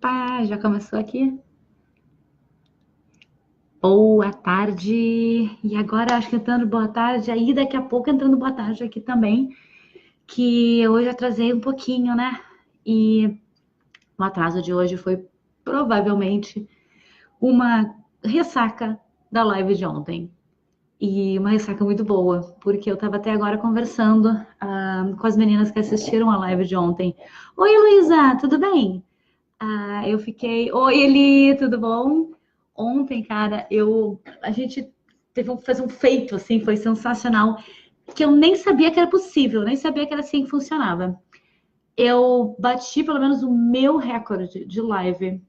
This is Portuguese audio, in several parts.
Opa, já começou aqui? Boa tarde. E agora acho que entrando boa tarde, aí daqui a pouco entrando boa tarde aqui também, que hoje atrasei um pouquinho, né? E o atraso de hoje foi provavelmente uma ressaca da live de ontem. E uma ressaca muito boa, porque eu estava até agora conversando com as meninas que assistiram a live de ontem. Oi, Luísa, tudo bem? Eu fiquei. Oi, Eli, tudo bom? Ontem, cara, a gente teve fazer um feito assim, foi sensacional, que eu nem sabia que era possível, nem sabia que era assim que funcionava. Eu bati pelo menos o meu recorde de live.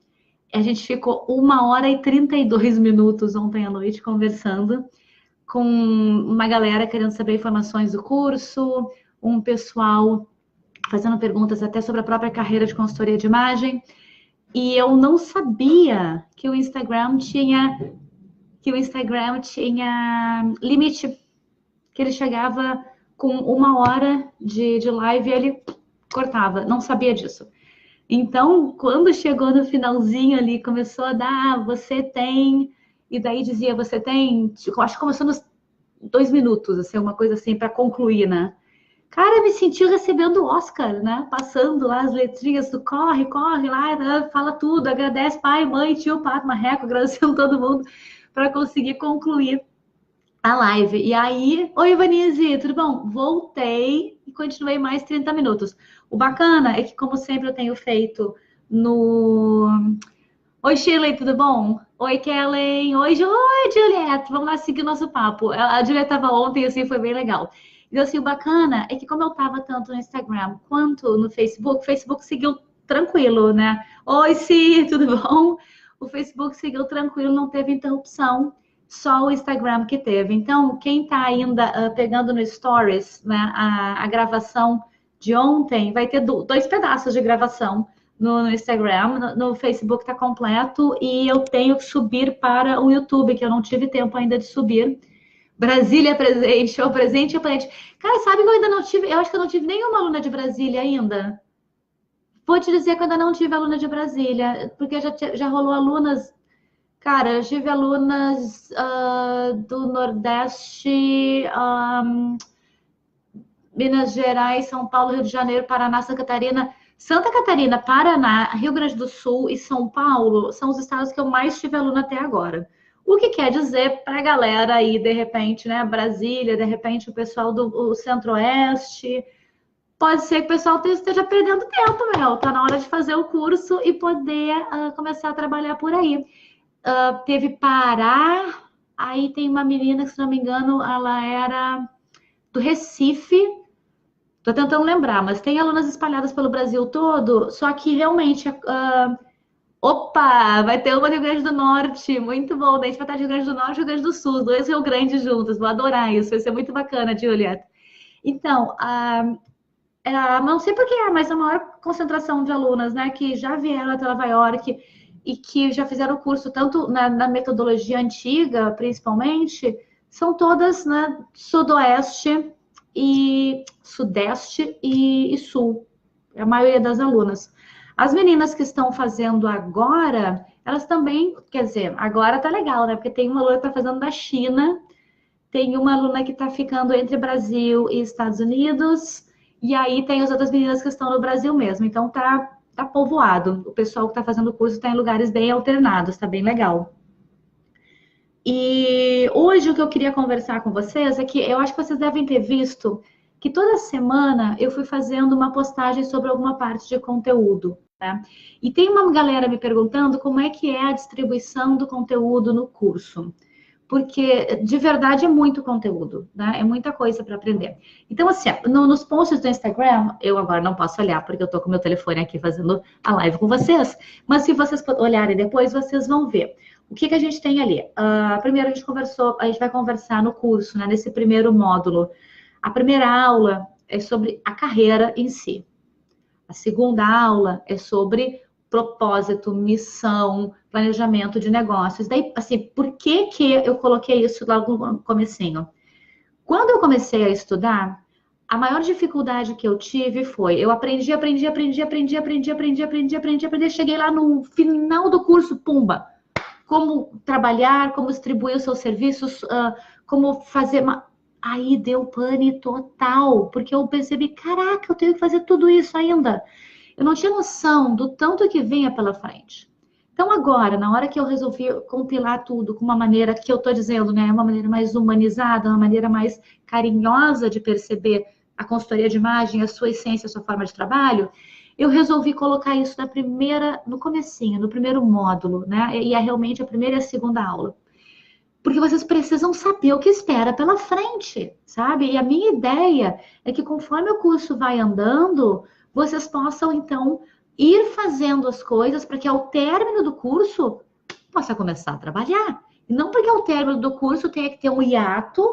A gente ficou 1 hora e 32 minutos ontem à noite conversando com uma galera querendo saber informações do curso, um pessoal fazendo perguntas até sobre a própria carreira de consultoria de imagem. E eu não sabia que o Instagram tinha limite, que ele chegava com 1 hora de live e ele cortava. Não sabia disso. Então, quando chegou no finalzinho ali, começou a dar, você tem, e daí dizia, você tem, tipo, acho que começou nos 2 minutos, assim, uma coisa assim, para concluir, né? Cara, me sentiu recebendo o Oscar, né? Passando lá as letrinhas do corre, corre lá, né? Fala tudo, agradece pai, mãe, tio, pato, marreco, agradecendo todo mundo para conseguir concluir a live. E aí, oi, Vanise, tudo bom? Voltei e continuei mais 30 minutos. O bacana é que, como sempre, eu tenho feito no. Oi, Shirley, tudo bom? Oi, Kellen. Oi, Juliette. Vamos lá seguir o nosso papo. A Juliette estava ontem, assim, foi bem legal. Então, assim, o bacana é que como eu estava tanto no Instagram quanto no Facebook, o Facebook seguiu tranquilo, né? Oi, Si, tudo bom? O Facebook seguiu tranquilo, não teve interrupção, só o Instagram que teve. Então, quem está ainda pegando no Stories, né, a gravação de ontem, vai ter dois pedaços de gravação no Instagram, no Facebook está completo e eu tenho que subir para o YouTube, que eu não tive tempo ainda de subir. Brasília presente, ou presente ou presente. Cara, sabe que eu ainda não tive, eu acho que eu não tive nenhuma aluna de Brasília ainda. Vou te dizer que eu ainda não tive aluna de Brasília, porque já rolou alunas. Cara, eu tive alunas do Nordeste, Minas Gerais, São Paulo, Rio de Janeiro, Paraná, Santa Catarina. Santa Catarina, Paraná, Rio Grande do Sul e São Paulo são os estados que eu mais tive aluno até agora. O que quer dizer para a galera aí, de repente, né? Brasília, de repente o pessoal do Centro-Oeste. Pode ser que o pessoal esteja perdendo tempo, meu. Tá na hora de fazer o curso e poder começar a trabalhar por aí. Teve Pará, aí tem uma menina que, se não me engano, ela era do Recife. Tô tentando lembrar, mas tem alunas espalhadas pelo Brasil todo, só que realmente. Opa! Vai ter uma no Rio Grande do Norte, muito bom. Daí a gente vai estar de Rio Grande do Norte e Rio Grande do Sul, dois Rio Grandes juntos. Vou adorar isso, vai ser muito bacana, Juliet. Então, não sei por que mas a maior concentração de alunas, né, que já vieram até Nova York e que já fizeram o curso tanto na metodologia antiga, principalmente, são todas, né, Sudoeste e Sudeste e Sul, a maioria das alunas. As meninas que estão fazendo agora, elas também, quer dizer, agora tá legal, né? Porque tem uma aluna que está fazendo da China, tem uma aluna que está ficando entre Brasil e Estados Unidos, e aí tem as outras meninas que estão no Brasil mesmo. Então tá povoado. O pessoal que está fazendo o curso está em lugares bem alternados, está bem legal. E hoje o que eu queria conversar com vocês é que eu acho que vocês devem ter visto que toda semana eu fui fazendo uma postagem sobre alguma parte de conteúdo, né? E tem uma galera me perguntando como é que é a distribuição do conteúdo no curso. Porque de verdade é muito conteúdo, né? É muita coisa para aprender. Então, assim, nos posts do Instagram, eu agora não posso olhar porque eu tô com meu telefone aqui fazendo a live com vocês, mas se vocês olharem depois, vocês vão ver. O que a gente tem ali? Primeiro a gente vai conversar no curso, né? Nesse primeiro módulo. A primeira aula é sobre a carreira em si. A segunda aula é sobre propósito, missão, planejamento de negócios. Daí, assim, por que eu coloquei isso logo no comecinho? Quando eu comecei a estudar, A maior dificuldade que eu tive foi, eu aprendi, cheguei lá no final do curso, pumba, como trabalhar, como distribuir os seus serviços, como fazer uma... Aí deu pane total, porque eu percebi, caraca, eu tenho que fazer tudo isso ainda. Eu não tinha noção do tanto que vinha pela frente. Então agora, na hora que eu resolvi compilar tudo com uma maneira que eu estou dizendo, né, uma maneira mais humanizada, uma maneira mais carinhosa de perceber a consultoria de imagem, a sua essência, a sua forma de trabalho, eu resolvi colocar isso no comecinho, no primeiro módulo, né? E é realmente a primeira e a segunda aula. Porque vocês precisam saber o que espera pela frente, sabe? E a minha ideia é que conforme o curso vai andando, vocês possam, então, ir fazendo as coisas para que ao término do curso possa começar a trabalhar. E não porque ao término do curso tenha que ter um hiato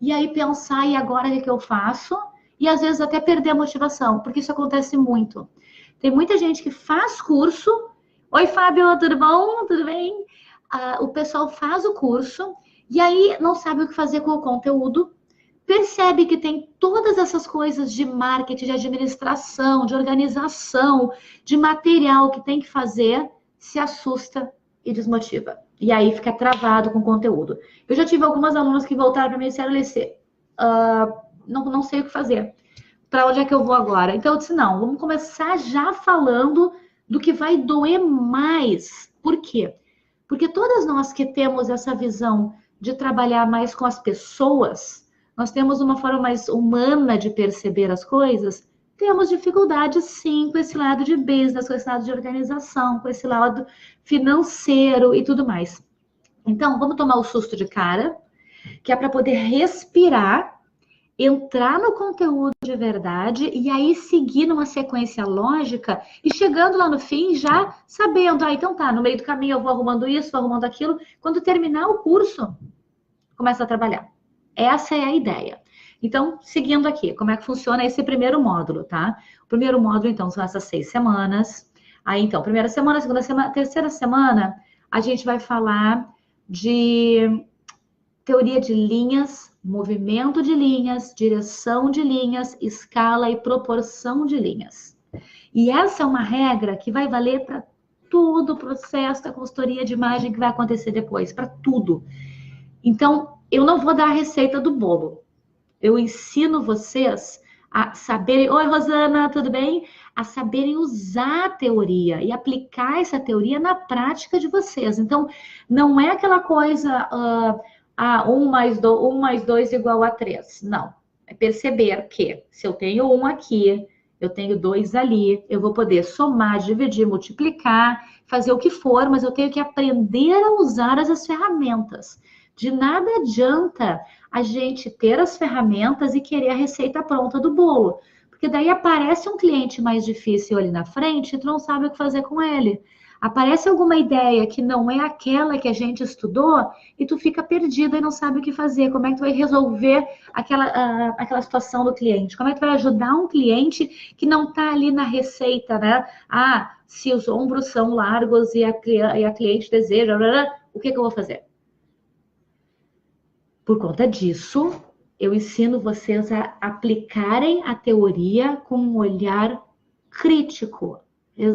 e aí pensar, e agora o que eu faço? E às vezes até perder a motivação, porque isso acontece muito. Tem muita gente que faz curso. Oi, Fábio, tudo bom? Tudo bem? O pessoal faz o curso e aí não sabe o que fazer com o conteúdo, percebe que tem todas essas coisas de marketing, de administração, de organização, de material que tem que fazer, se assusta e desmotiva. E aí fica travado com o conteúdo. Eu já tive algumas alunas que voltaram para mim e disseram, Alice, não sei o que fazer. Para onde é que eu vou agora? Então eu disse, não, vamos começar já falando do que vai doer mais. Por quê? Porque todas nós que temos essa visão de trabalhar mais com as pessoas, nós temos uma forma mais humana de perceber as coisas, temos dificuldade sim com esse lado de business, com esse lado de organização, com esse lado financeiro e tudo mais. Então, vamos tomar o susto de cara, que é para poder respirar, entrar no conteúdo de verdade e aí seguir numa sequência lógica e chegando lá no fim já sabendo, então tá, no meio do caminho eu vou arrumando isso, vou arrumando aquilo. Quando terminar o curso, começa a trabalhar. Essa é a ideia. Então, seguindo aqui, como é que funciona esse primeiro módulo, tá? O primeiro módulo, então, são essas 6 semanas. Aí, então, primeira semana, segunda semana, terceira semana, a gente vai falar de teoria de linhas, movimento de linhas, direção de linhas, escala e proporção de linhas. E essa é uma regra que vai valer para todo o processo da consultoria de imagem que vai acontecer depois, para tudo. Então, eu não vou dar a receita do bolo. Eu ensino vocês a saberem... Oi, Rosana, tudo bem? A saberem usar a teoria e aplicar essa teoria na prática de vocês. Então, não é aquela coisa... 1 mais 2 igual a 3. Não. É perceber que se eu tenho 1 aqui, eu tenho 2 ali, eu vou poder somar, dividir, multiplicar, fazer o que for, mas eu tenho que aprender a usar as ferramentas. De nada adianta a gente ter as ferramentas e querer a receita pronta do bolo. Porque daí aparece um cliente mais difícil ali na frente e tu não sabe o que fazer com ele. Aparece alguma ideia que não é aquela que a gente estudou e tu fica perdida e não sabe o que fazer. Como é que tu vai resolver aquela situação do cliente? Como é que tu vai ajudar um cliente que não está ali na receita, né? Se os ombros são largos e a cliente deseja, o que eu vou fazer? Por conta disso, eu ensino vocês a aplicarem a teoria com um olhar crítico,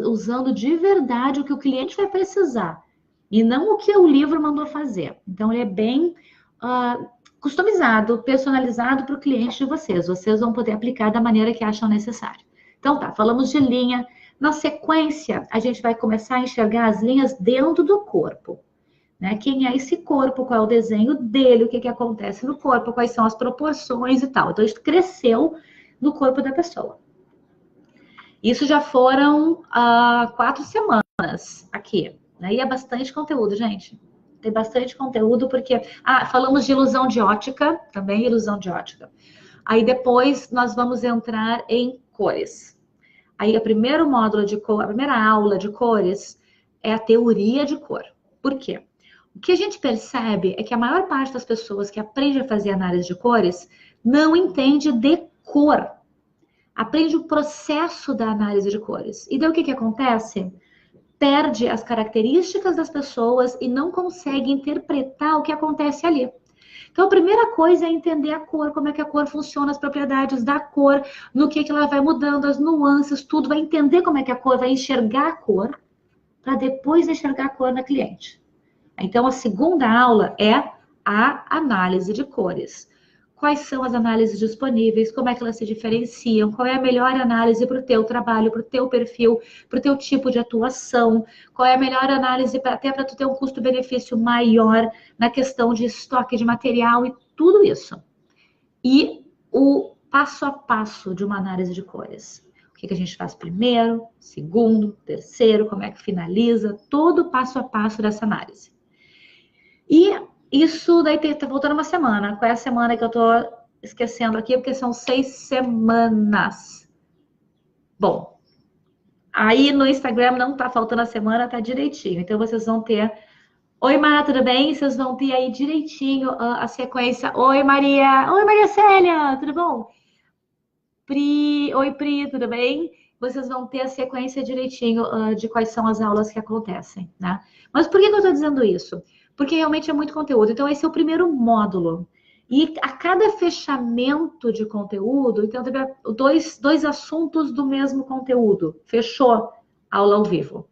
usando de verdade o que o cliente vai precisar e não o que o livro mandou fazer. Então, ele é bem customizado, personalizado para o cliente de vocês. Vocês vão poder aplicar da maneira que acham necessário. Então, tá, falamos de linha. Na sequência, a gente vai começar a enxergar as linhas dentro do corpo. Né? Quem é esse corpo, qual é o desenho dele, o que acontece no corpo, quais são as proporções e tal. Então, isso cresceu no corpo da pessoa. Isso já foram 4 semanas aqui. Né? E é bastante conteúdo, gente. Tem bastante conteúdo porque... falamos de ilusão de ótica, também ilusão de ótica. Aí depois nós vamos entrar em cores. Aí o primeiro módulo de cor, a primeira aula de cores é a teoria de cor. Por quê? O que a gente percebe é que a maior parte das pessoas que aprende a fazer análise de cores não entende de cor. Aprende o processo da análise de cores. E daí o que acontece? Perde as características das pessoas e não consegue interpretar o que acontece ali. Então, a primeira coisa é entender a cor, como é que a cor funciona, as propriedades da cor, no que ela vai mudando, as nuances, tudo. Vai entender como é que a cor, vai enxergar a cor, para depois enxergar a cor na cliente. Então, a segunda aula é a análise de cores. Quais são as análises disponíveis, como é que elas se diferenciam, qual é a melhor análise para o teu trabalho, para o teu perfil, para o teu tipo de atuação, qual é a melhor análise até para tu ter um custo-benefício maior na questão de estoque de material e tudo isso. E o passo a passo de uma análise de cores. O que a gente faz primeiro, segundo, terceiro, como é que finaliza, todo o passo a passo dessa análise. E isso daí tá voltando uma semana. Qual é a semana que eu tô esquecendo aqui? Porque são 6 semanas. Bom, aí no Instagram não tá faltando a semana, tá direitinho. Então vocês vão ter... Oi, Má, tudo bem? Vocês vão ter aí direitinho a sequência. Oi, Maria. Oi, Maria Célia, tudo bom? Pri, oi, Pri, tudo bem? Vocês vão ter a sequência direitinho de quais são as aulas que acontecem, né? Mas por que eu tô dizendo isso? Porque realmente é muito conteúdo. Então, esse é o primeiro módulo. E a cada fechamento de conteúdo, então, teve dois assuntos do mesmo conteúdo. Fechou, aula ao vivo.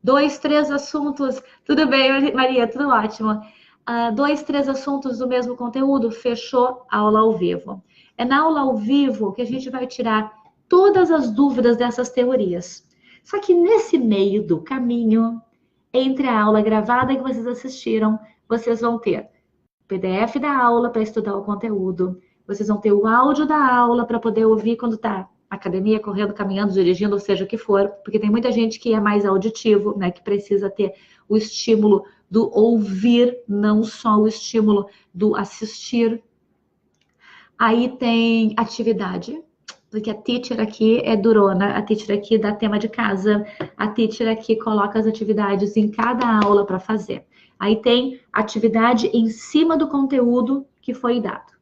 2, 3 assuntos. Tudo bem, Maria? Tudo ótimo. 2, 3 assuntos do mesmo conteúdo. Fechou, aula ao vivo. É na aula ao vivo que a gente vai tirar todas as dúvidas dessas teorias. Só que nesse meio do caminho, entre a aula gravada que vocês assistiram, vocês vão ter o PDF da aula para estudar o conteúdo, vocês vão ter o áudio da aula para poder ouvir quando está na academia, correndo, caminhando, dirigindo, ou seja o que for, porque tem muita gente que é mais auditivo, né, que precisa ter o estímulo do ouvir, não só o estímulo do assistir. Aí tem atividade, porque a teacher aqui é durona, a teacher aqui dá tema de casa, a teacher aqui coloca as atividades em cada aula para fazer. Aí tem atividade em cima do conteúdo que foi dado.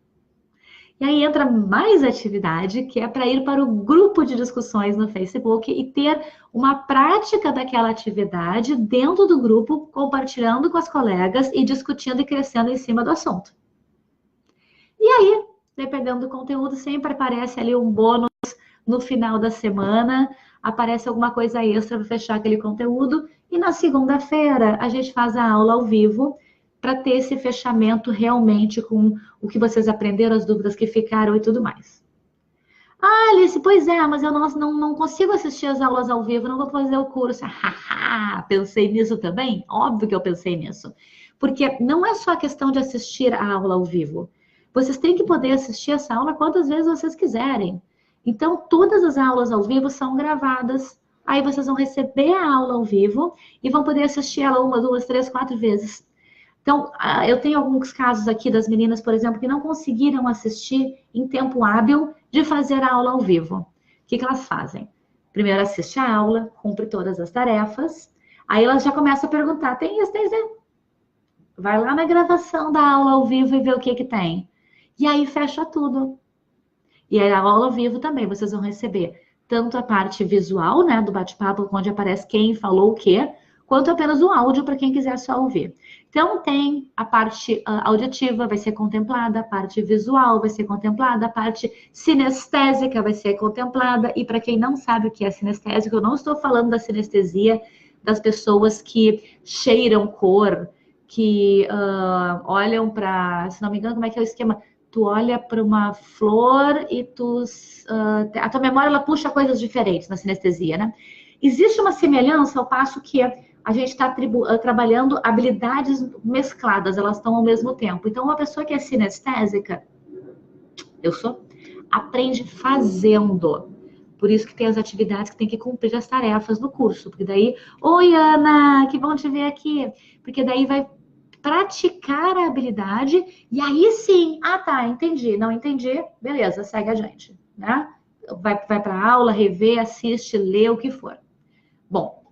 E aí entra mais atividade, que é para ir para o grupo de discussões no Facebook e ter uma prática daquela atividade dentro do grupo, compartilhando com as colegas e discutindo e crescendo em cima do assunto. E aí, dependendo do conteúdo, sempre aparece ali um bônus no final da semana, aparece alguma coisa extra para fechar aquele conteúdo. E na segunda-feira, a gente faz a aula ao vivo para ter esse fechamento realmente com o que vocês aprenderam, as dúvidas que ficaram e tudo mais. Ah, Alice, pois é, mas eu não consigo assistir as aulas ao vivo, não vou fazer o curso. Haha, pensei nisso também? Óbvio que eu pensei nisso. Porque não é só a questão de assistir a aula ao vivo. Vocês têm que poder assistir essa aula quantas vezes vocês quiserem. Então, todas as aulas ao vivo são gravadas. Aí vocês vão receber a aula ao vivo e vão poder assistir ela 1, 2, 3, 4 vezes. Então, eu tenho alguns casos aqui das meninas, por exemplo, que não conseguiram assistir em tempo hábil de fazer a aula ao vivo. O que elas fazem? Primeiro assiste a aula, cumpre todas as tarefas. Aí elas já começam a perguntar, tem isso, tem isso? Vai lá na gravação da aula ao vivo e vê o que tem. E aí fecha tudo. E aí a aula ao vivo também, vocês vão receber tanto a parte visual, né, do bate-papo, onde aparece quem falou o quê, quanto apenas o áudio para quem quiser só ouvir. Então tem a parte auditiva, vai ser contemplada, a parte visual vai ser contemplada, a parte sinestésica vai ser contemplada, e para quem não sabe o que é sinestésico, eu não estou falando da sinestesia das pessoas que cheiram cor, que olham para, se não me engano, como é que é o esquema? Tu olha para uma flor e a tua memória ela puxa coisas diferentes na sinestesia, né? Existe uma semelhança ao passo que a gente está trabalhando habilidades mescladas, elas estão ao mesmo tempo. Então, uma pessoa que é sinestésica, aprende fazendo. Por isso que tem as atividades que tem que cumprir as tarefas no curso. Porque daí, oi Ana, que bom te ver aqui. Porque daí vai praticar a habilidade e aí sim, tá, entendi, não entendi, beleza, segue adiante, né? Vai para a aula, rever, assiste, lê, o que for. Bom,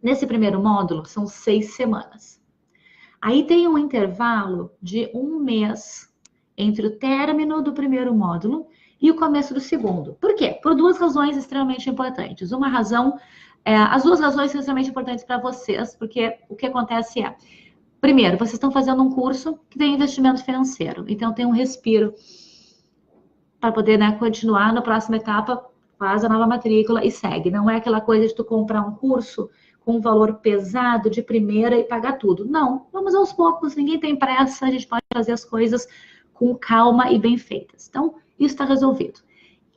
nesse primeiro módulo são 6 semanas. Aí tem um intervalo de 1 mês entre o término do primeiro módulo e o começo do segundo. Por quê? Por 2 razões extremamente importantes. Uma razão, as 2 razões são extremamente importantes para vocês, porque o que acontece é, Primeiro, vocês estão fazendo um curso que tem investimento financeiro, então tem um respiro para poder, né, continuar na próxima etapa, faz a nova matrícula e segue. Não é aquela coisa de tu comprar um curso com um valor pesado de primeira e pagar tudo. Não, vamos aos poucos, ninguém tem pressa, a gente pode fazer as coisas com calma e bem feitas. Então, isso está resolvido.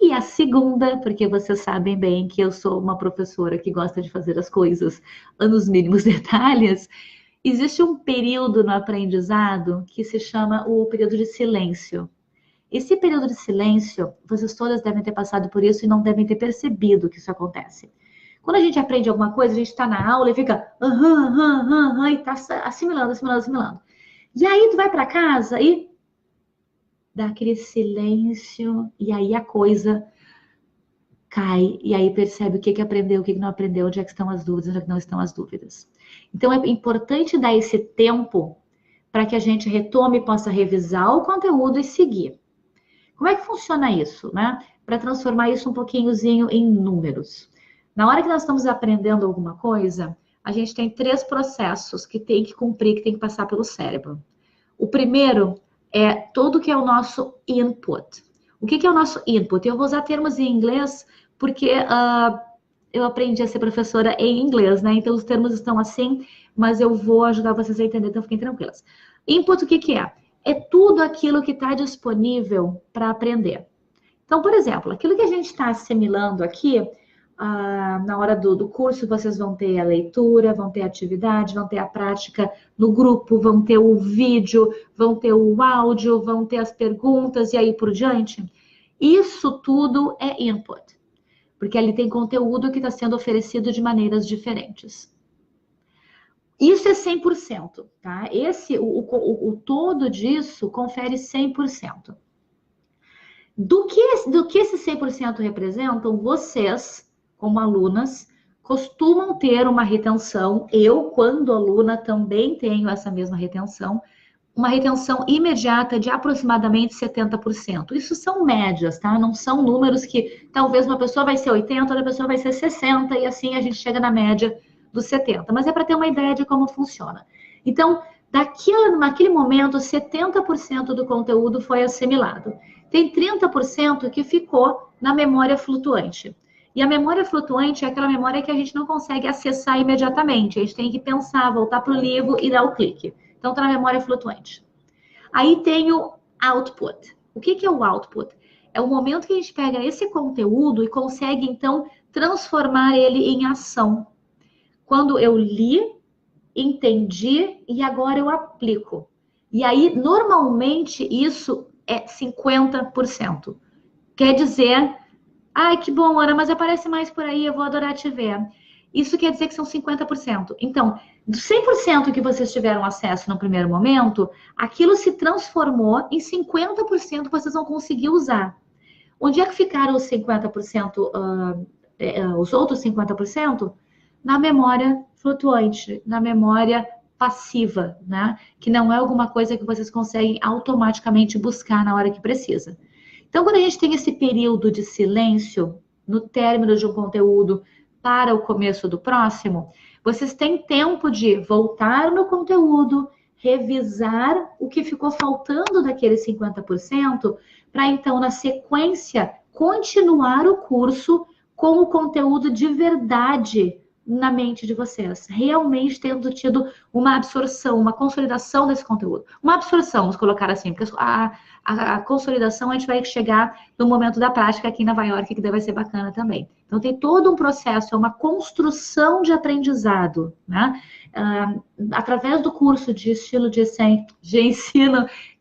E a segunda, porque vocês sabem bem que eu sou uma professora que gosta de fazer as coisas nos mínimos detalhes, existe um período no aprendizado que se chama o período de silêncio. Esse período de silêncio, vocês todas devem ter passado por isso e não devem ter percebido que isso acontece. Quando a gente aprende alguma coisa, a gente está na aula e fica e está assimilando. E aí tu vai para casa e dá aquele silêncio e aí a coisa cai e aí percebe o que aprendeu, o que não aprendeu, onde é que estão as dúvidas, onde é que não estão as dúvidas. Então é importante dar esse tempo para que a gente retome e possa revisar o conteúdo e seguir. Como é que funciona isso, né? Para transformar isso um pouquinhozinho em números. Na hora que nós estamos aprendendo alguma coisa, a gente tem 3 processos que tem que cumprir, que tem que passar pelo cérebro. O primeiro é tudo que é o nosso input. O que é o nosso input? Eu vou usar termos em inglês porque eu aprendi a ser professora em inglês, né? Então os termos estão assim, mas eu vou ajudar vocês a entender, então fiquem tranquilas. Input, o que é? É tudo aquilo que está disponível para aprender. Então, por exemplo, aquilo que a gente está assimilando aqui, na hora do curso, vocês vão ter a leitura, vão ter a atividade, vão ter a prática no grupo, vão ter o vídeo, vão ter o áudio, vão ter as perguntas e aí por diante. Isso tudo é input, porque ali tem conteúdo que está sendo oferecido de maneiras diferentes. Isso é 100%, tá? O todo disso confere 100%. Do que esse 100% representam, vocês, como alunas, costumam ter uma retenção. Eu, quando aluna, também tenho essa mesma retenção. Uma retenção imediata de aproximadamente 70%. Isso são médias, tá? Não são números que talvez uma pessoa vai ser 80%, outra pessoa vai ser 60%, e assim a gente chega na média dos 70%. Mas é para ter uma ideia de como funciona. Então, naquele momento, 70% do conteúdo foi assimilado. Tem 30% que ficou na memória flutuante. E a memória flutuante é aquela memória que a gente não consegue acessar imediatamente. A gente tem que pensar, voltar para o livro e dar o clique. Então, está na memória flutuante. Aí tem o output. O que é o output? É o momento que a gente pega esse conteúdo e consegue, então, transformar ele em ação. Quando eu li, entendi e agora eu aplico. E aí, normalmente, isso é 50%. Quer dizer, ai, que bom, Ana, mas aparece mais por aí, eu vou adorar te ver. Isso quer dizer que são 50%. Então, dos 100% que vocês tiveram acesso no primeiro momento, aquilo se transformou em 50% que vocês vão conseguir usar. Onde é que ficaram os 50%, os outros 50%? Na memória flutuante, na memória passiva, né? Que não é alguma coisa que vocês conseguem automaticamente buscar na hora que precisa. Então, quando a gente tem esse período de silêncio no término de um conteúdo para o começo do próximo, vocês têm tempo de voltar no conteúdo, revisar o que ficou faltando daqueles 50%, para então, na sequência, continuar o curso com o conteúdo de verdade na mente de vocês, realmente tendo tido uma absorção, uma consolidação desse conteúdo. Uma absorção, vamos colocar assim, porque a consolidação a gente vai chegar no momento da prática aqui em Nova York, que vai ser bacana também. Então tem todo um processo, é uma construção de aprendizado, né? Através do curso de ensino de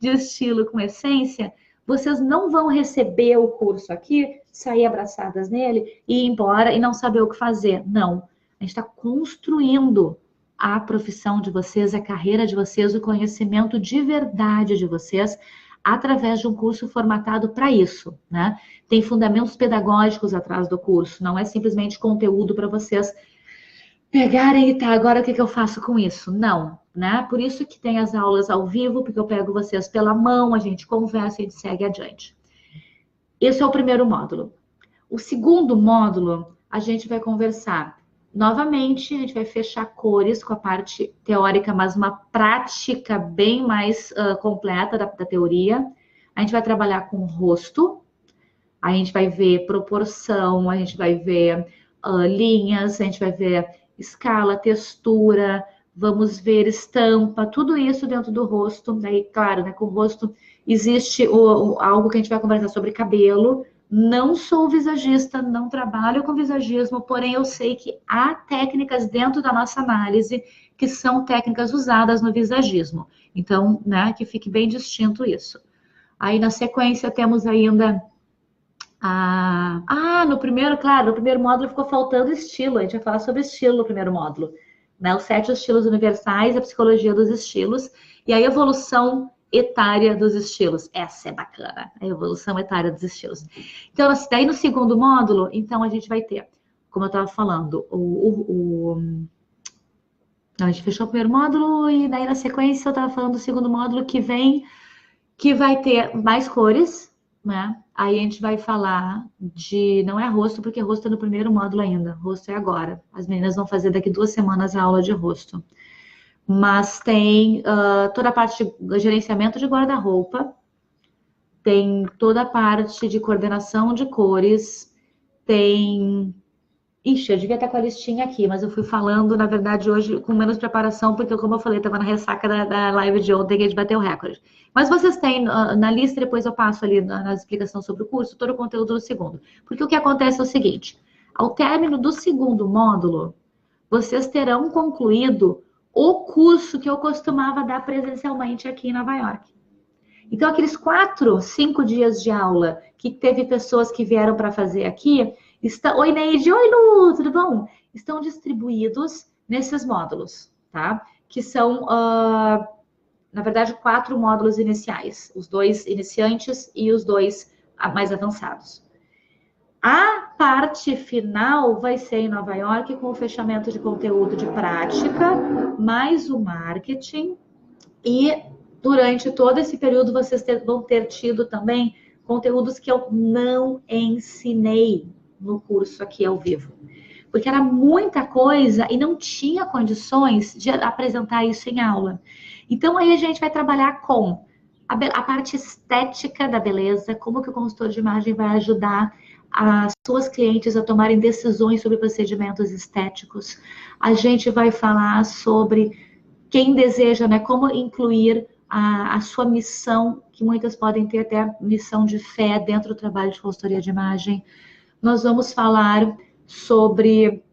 estilo com essência, vocês não vão receber o curso aqui, sair abraçadas nele e ir embora e não saber o que fazer. Não. A gente está construindo a profissão de vocês, a carreira de vocês, o conhecimento de verdade de vocês, através de um curso formatado para isso, né? Tem fundamentos pedagógicos atrás do curso, não é simplesmente conteúdo para vocês pegarem e tá, agora o que eu faço com isso? Não, né? Por isso que tem as aulas ao vivo, porque eu pego vocês pela mão, a gente conversa e a gente segue adiante. Esse é o primeiro módulo. O segundo módulo, a gente vai conversar Novamente, a gente vai fechar cores com a parte teórica, mas uma prática bem mais completa da teoria. A gente vai trabalhar com o rosto, a gente vai ver proporção, a gente vai ver linhas, a gente vai ver escala, textura, vamos ver estampa, tudo isso dentro do rosto. Daí, claro, né, com o rosto existe algo que a gente vai conversar sobre cabelo. Não sou visagista, não trabalho com visagismo, porém eu sei que há técnicas dentro da nossa análise que são técnicas usadas no visagismo. Então, né, que fique bem distinto isso. Aí na sequência temos ainda no primeiro módulo ficou faltando estilo. A gente vai falar sobre estilo no primeiro módulo, né? Os 7 estilos universais, a psicologia dos estilos e a evolução etária dos estilos. Essa é bacana, a evolução etária dos estilos. Então, daí no segundo módulo, então a gente vai ter, como eu estava falando, Não, a gente fechou o primeiro módulo e daí na sequência eu estava falando do segundo módulo que vem, que vai ter mais cores, né? Aí a gente vai falar de... Não é rosto, porque rosto é no primeiro módulo ainda. Rosto é agora. As meninas vão fazer daqui 2 semanas a aula de rosto. Mas tem toda a parte de gerenciamento de guarda-roupa. Tem toda a parte de coordenação de cores. Tem... Ixi, eu devia estar com a listinha aqui, mas eu fui falando, na verdade, hoje com menos preparação, porque, como eu falei, estava na ressaca da live de ontem, que a gente bateu o recorde. Mas vocês têm na lista, depois eu passo ali na explicação sobre o curso, todo o conteúdo do segundo. Porque o que acontece é o seguinte, ao término do segundo módulo, vocês terão concluído o curso que eu costumava dar presencialmente aqui em Nova York. Então, aqueles 4, 5 dias de aula que teve pessoas que vieram para fazer aqui... Oi, Neide. Oi, Lu, tudo bom? Estão distribuídos nesses módulos, tá? Que são, na verdade, 4 módulos iniciais. Os 2 iniciantes e os 2 mais avançados. A parte final vai ser em Nova York com o fechamento de conteúdo de prática, mais o marketing. E durante todo esse período vocês vão ter tido também conteúdos que eu não ensinei no curso aqui ao vivo. Porque era muita coisa e não tinha condições de apresentar isso em aula. Então, aí a gente vai trabalhar com a parte estética da beleza, como que o consultor de imagem vai ajudar as suas clientes a tomarem decisões sobre procedimentos estéticos. A gente vai falar sobre quem deseja, né, como incluir a sua missão, que muitas podem ter até missão de fé dentro do trabalho de consultoria de imagem. Nós vamos falar sobre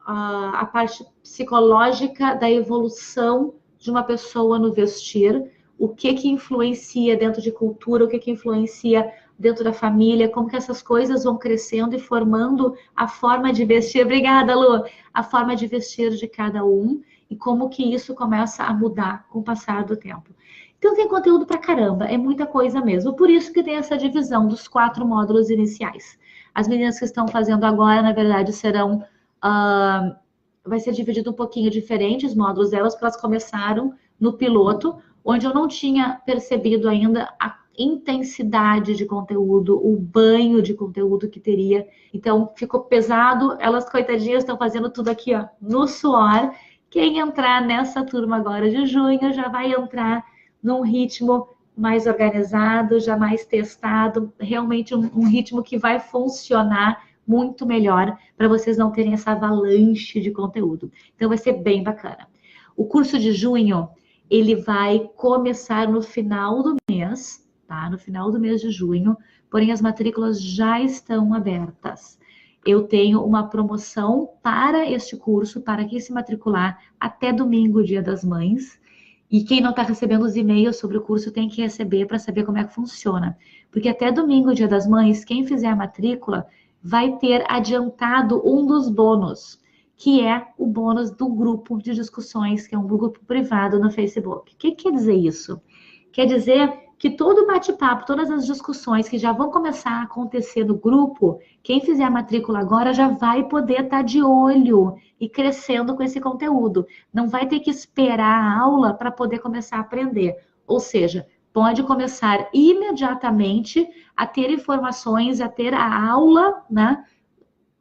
a parte psicológica da evolução de uma pessoa no vestir, o que influencia dentro de cultura, o que influencia dentro da família, como que essas coisas vão crescendo e formando a forma de vestir. Obrigada, Lu! A forma de vestir de cada um e como que isso começa a mudar com o passar do tempo. Então tem conteúdo pra caramba, é muita coisa mesmo. Por isso que tem essa divisão dos 4 módulos iniciais. As meninas que estão fazendo agora, na verdade, serão... vai ser dividido um pouquinho diferente os módulos delas, porque elas começaram no piloto, onde eu não tinha percebido ainda a intensidade de conteúdo, o banho de conteúdo que teria. Então, ficou pesado. Elas, coitadinhas, estão fazendo tudo aqui, ó, no suor. Quem entrar nessa turma agora de junho já vai entrar num ritmo mais organizado, já mais testado, realmente um ritmo que vai funcionar muito melhor para vocês não terem essa avalanche de conteúdo. Então vai ser bem bacana. O curso de junho, ele vai começar no final do mês, tá? No final do mês de junho, porém as matrículas já estão abertas. Eu tenho uma promoção para este curso, para quem se matricular até domingo, Dia das Mães. E quem não está recebendo os e-mails sobre o curso tem que receber para saber como é que funciona. Porque até domingo, Dia das Mães, quem fizer a matrícula vai ter adiantado um dos bônus, que é o bônus do grupo de discussões, que é um grupo privado no Facebook. O que quer dizer isso? Quer dizer que todo o bate-papo, todas as discussões que já vão começar a acontecer no grupo, quem fizer a matrícula agora já vai poder estar de olho e crescendo com esse conteúdo. Não vai ter que esperar a aula para poder começar a aprender. Ou seja, pode começar imediatamente a ter informações, a ter a aula, né,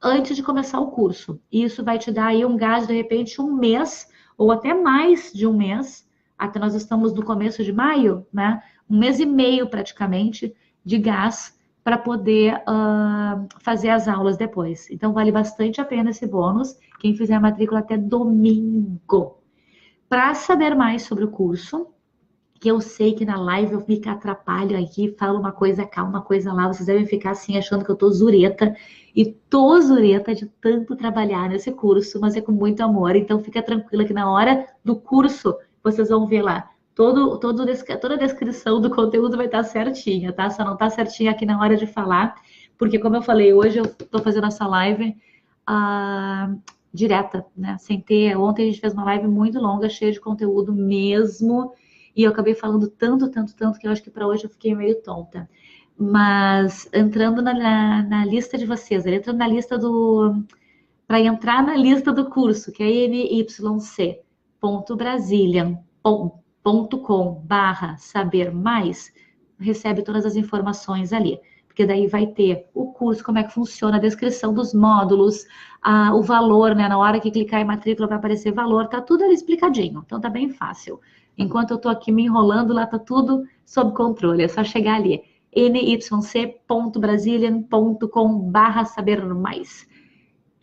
antes de começar o curso. E isso vai te dar aí um gás, de repente, um mês, ou até mais de um mês, até nós estamos no começo de maio, né? Um mês e meio praticamente de gás para poder fazer as aulas depois. Então, vale bastante a pena esse bônus, quem fizer a matrícula até domingo. Para saber mais sobre o curso, que eu sei que na live eu me atrapalho aqui, falo uma coisa cá, uma coisa lá, vocês devem ficar assim achando que eu tô zureta, e tô zureta de tanto trabalhar nesse curso, mas é com muito amor, então fica tranquila que na hora do curso vocês vão ver lá, toda a descrição do conteúdo vai estar certinha, tá? Só não tá certinha aqui na hora de falar, porque como eu falei, hoje eu tô fazendo essa live direta, né? Sem ter, ontem a gente fez uma live muito longa, cheia de conteúdo mesmo, e eu acabei falando tanto, que eu acho que para hoje eu fiquei meio tonta. Mas entrando na lista de vocês, entrando na lista para entrar na lista do curso, que é nyc.brasilian.com/saber mais, recebe todas as informações ali. Porque daí vai ter o curso, como é que funciona, a descrição dos módulos, o valor, né? Na hora que clicar em matrícula vai aparecer valor, tá tudo ali explicadinho. Então tá bem fácil. Enquanto eu tô aqui me enrolando, lá tá tudo sob controle. É só chegar ali, nyc.brasilian.com/saber mais.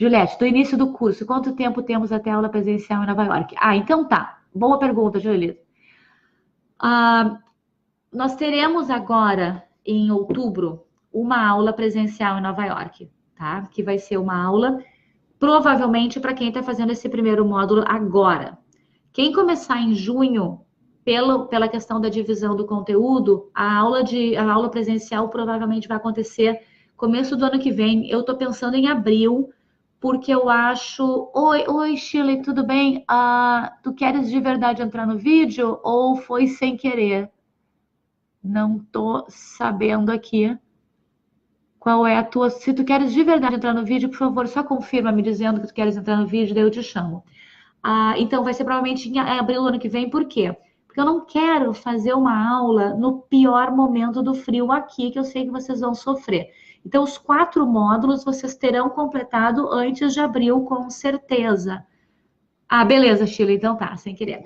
Juliette, do início do curso, quanto tempo temos até a aula presencial em Nova York? Então tá. Boa pergunta, Juliette. Nós teremos agora, em outubro, uma aula presencial em Nova York, tá? Que vai ser uma aula, provavelmente, para quem está fazendo esse primeiro módulo agora. Quem começar em junho, pela questão da divisão do conteúdo, a aula presencial provavelmente vai acontecer começo do ano que vem. Eu estou pensando em abril, porque eu acho... Oi, Shirley, tudo bem? Tu queres de verdade entrar no vídeo ou foi sem querer? Não tô sabendo aqui qual é a tua... Se tu queres de verdade entrar no vídeo, por favor, só confirma me dizendo que tu queres entrar no vídeo, daí eu te chamo. Então, vai ser provavelmente em abril do ano que vem. Por quê? Porque eu não quero fazer uma aula no pior momento do frio aqui, que eu sei que vocês vão sofrer. Então, os 4 módulos vocês terão completado antes de abril, com certeza. Beleza, Sheila, então tá, sem querer.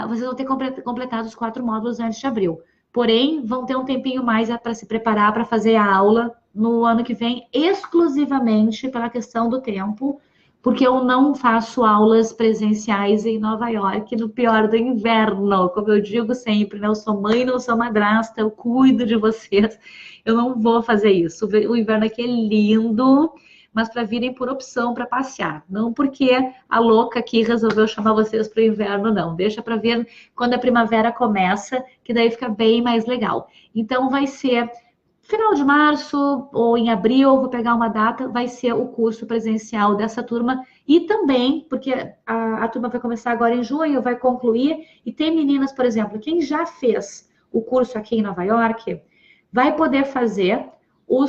Vocês vão ter completado os 4 módulos antes de abril. Porém, vão ter um tempinho mais para se preparar para fazer a aula no ano que vem, exclusivamente pela questão do tempo, porque eu não faço aulas presenciais em Nova York no pior do inverno. Como eu digo sempre, né? Eu sou mãe, não sou madrasta, eu cuido de vocês. Eu não vou fazer isso. O inverno aqui é lindo, mas para virem por opção para passear. Não porque a louca aqui resolveu chamar vocês para o inverno, não. Deixa para ver quando a primavera começa, que daí fica bem mais legal. Então vai ser final de março ou em abril, vou pegar uma data, vai ser o curso presencial dessa turma. E também, porque a turma vai começar agora em junho, vai concluir, e tem meninas, por exemplo, quem já fez o curso aqui em Nova York, vai poder fazer o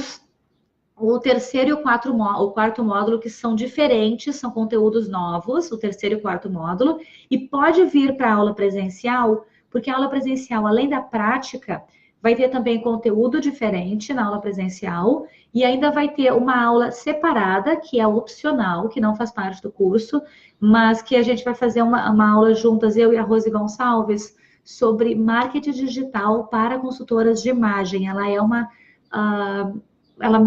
terceiro e o quarto módulo, que são diferentes, são conteúdos novos, o terceiro e o quarto módulo, e pode vir para a aula presencial, porque a aula presencial, além da prática, vai ter também conteúdo diferente na aula presencial, e ainda vai ter uma aula separada, que é opcional, que não faz parte do curso, mas que a gente vai fazer uma aula juntas, eu e a Rose Gonçalves, sobre marketing digital para consultoras de imagem. Ela é ela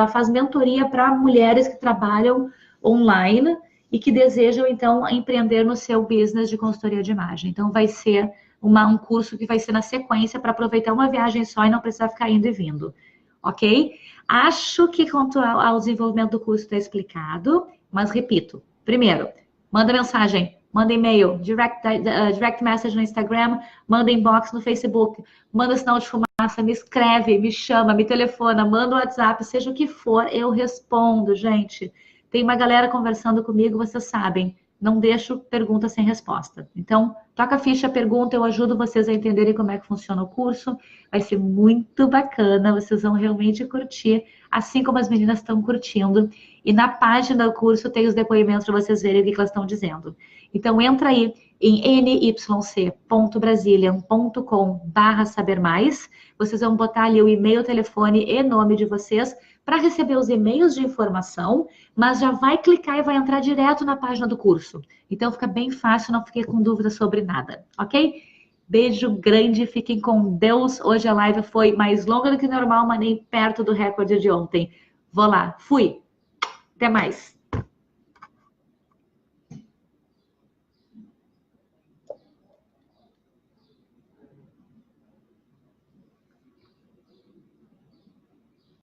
faz mentoria para mulheres que trabalham online e que desejam, então, empreender no seu business de consultoria de imagem. Então, vai ser um curso que vai ser na sequência para aproveitar uma viagem só e não precisar ficar indo e vindo, ok? Acho que quanto ao desenvolvimento do curso está explicado, mas repito, primeiro, manda mensagem, manda e-mail, direct message no Instagram, manda inbox no Facebook, manda sinal de fumaça, me escreve, me chama, me telefona, manda um WhatsApp, seja o que for, eu respondo, gente. Tem uma galera conversando comigo, vocês sabem, não deixo pergunta sem resposta. Então, toca a ficha, pergunta, eu ajudo vocês a entenderem como é que funciona o curso. Vai ser muito bacana, vocês vão realmente curtir, assim como as meninas estão curtindo. E na página do curso tem os depoimentos para vocês verem o que elas estão dizendo. Então, entra aí em nyc.brasilian.com/saber mais. Vocês vão botar ali o e-mail, telefone e nome de vocês para receber os e-mails de informação, mas já vai clicar e vai entrar direto na página do curso. Então fica bem fácil, não fiquei com dúvida sobre nada, ok? Beijo grande, fiquem com Deus. Hoje a live foi mais longa do que normal, mas nem perto do recorde de ontem. Vou lá, fui. Até mais.